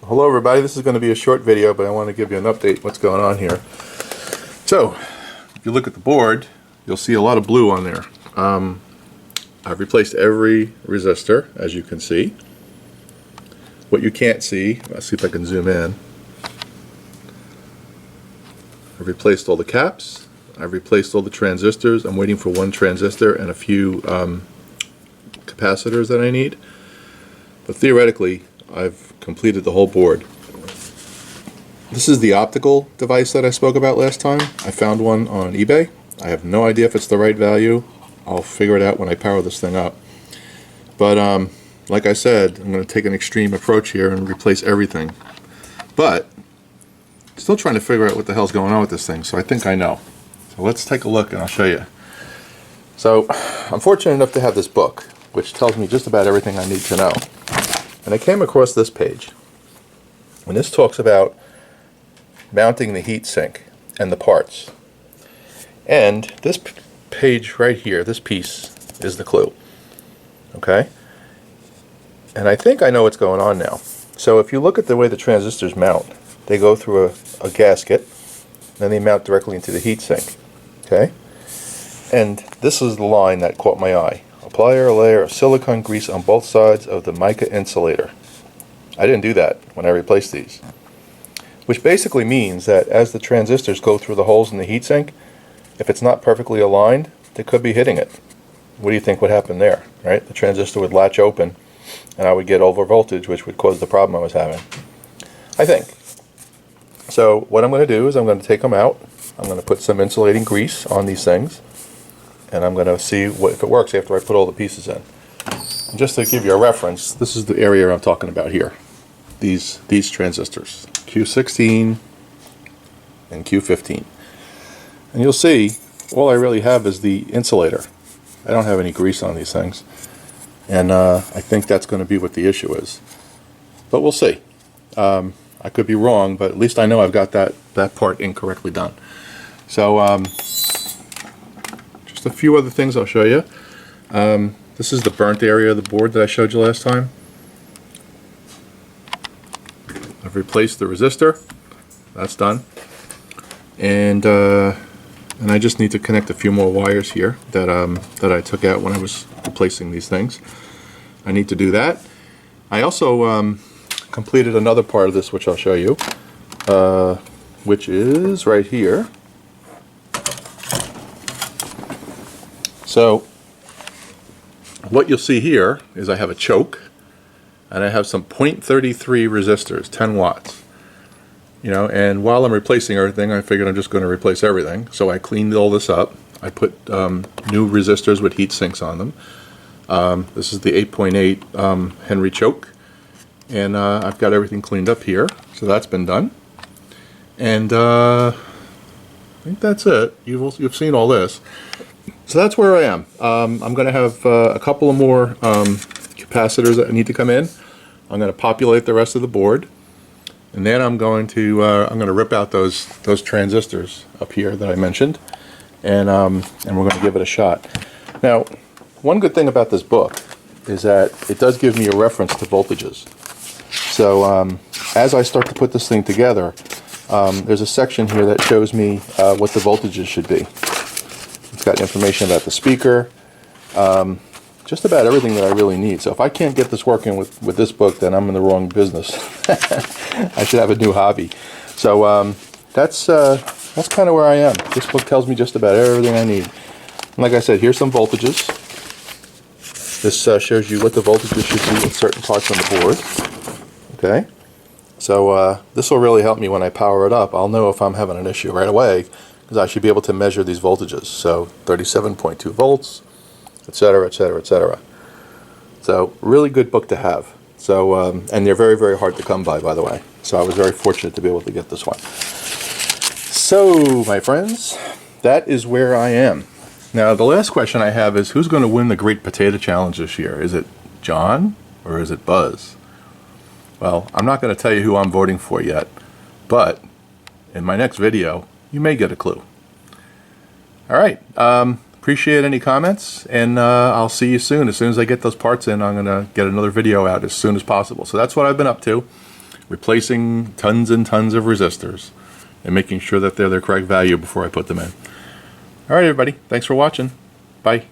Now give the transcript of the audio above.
Hello everybody, this is going to be a short video, but I want to give you an update what's going on here. So, if you look at the board, you'll see a lot of blue on there. I've replaced every resistor, as you can see. What you can't see, let's see if I can zoom in. I've replaced all the caps, I've replaced all the transistors. I'm waiting for one transistor and a few capacitors that I need. But theoretically, I've completed the whole board. This is the optical device that I spoke about last time. I found one on eBay. I have no idea if it's the right value. I'll figure it out when I power this thing up. But like I said, I'm going to take an extreme approach here and replace everything. But still trying to figure out what the hell's going on with this thing, so I think I know. So let's take a look and I'll show you. So I'm fortunate enough to have this book, which tells me just about everything I need to know. And I came across this page, and this talks about mounting the heat sink and the parts. And this page right here, this piece, is the clue. Okay? And I think I know what's going on now. So if you look at the way the transistors mount, they go through a gasket, then they mount directly into the heat sink. Okay? And this is the line that caught my eye. Apply a layer of silicone grease on both sides of the mica insulator. I didn't do that when I replaced these. Which basically means that as the transistors go through the holes in the heatsink, if it's not perfectly aligned, they could be hitting it. What do you think would happen there? Right? The transistor would latch open and I would get over voltage, which would cause the problem I was having. I think. So what I'm going to do is I'm going to take them out. I'm going to put some insulating grease on these things. And I'm going to see if it works after I put all the pieces in. And just to give you a reference, this is the area I'm talking about here. These transistors, Q16 and Q15. And you'll see, all I really have is the insulator. I don't have any grease on these things. And I think that's going to be what the issue is. But we'll see. I could be wrong, but at least I know I've got that part incorrectly done. So, a few other things I'll show you. This is the burnt area of the board that I showed you last time. I've replaced the resistor. That's done. And I just need to connect a few more wires here that I took out when I was replacing these things. I need to do that. I also completed another part of this, which I'll show you, which is right here. So what you'll see here is I have a choke and I have some 0.33 resistors, 10 watts. You know, and while I'm replacing everything, I figured I'm just going to replace everything. So I cleaned all this up. I put new resistors with heat sinks on them. This is the 8.8 Henry choke. And I've got everything cleaned up here. So that's been done. And I think that's it. You've seen all this. So that's where I am. I'm going to have a couple of more capacitors that need to come in. I'm going to populate the rest of the board, and then I'm going to rip out those transistors up here that I mentioned, and we're going to give it a shot. Now, one good thing about this book is that it does give me a reference to voltages. So as I start to put this thing together, there's a section here that shows me what the voltages should be. It's got information about the speaker, just about everything that I really need. So if I can't get this working with this book, then I'm in the wrong business. I should have a new hobby. So that's kind of where I am. This book tells me just about everything I need. And like I said, here's some voltages. This shows you what the voltages should be in certain parts on the board. Okay. So this will really help me when I power it up. I'll know if I'm having an issue right away, because I should be able to measure these voltages. So 37.2 volts, etc., etc., etc. So really good book to have. So and they're very, very hard to come by the way. So I was very fortunate to be able to get this one. So my friends, that is where I am. Now the last question I have is, who's going to win the Great Potato Challenge this year? Is it John or is it Buzz? Well, I'm not going to tell you who I'm voting for yet, but in my next video you may get a clue. Alright, appreciate any comments, and I'll see you soon. As soon as I get those parts in, I'm going to get another video out as soon as possible. So that's what I've been up to. replacing tons and tons of resistors and making sure that they're the correct value before I put them in. All right, everybody. Thanks for watching. Bye.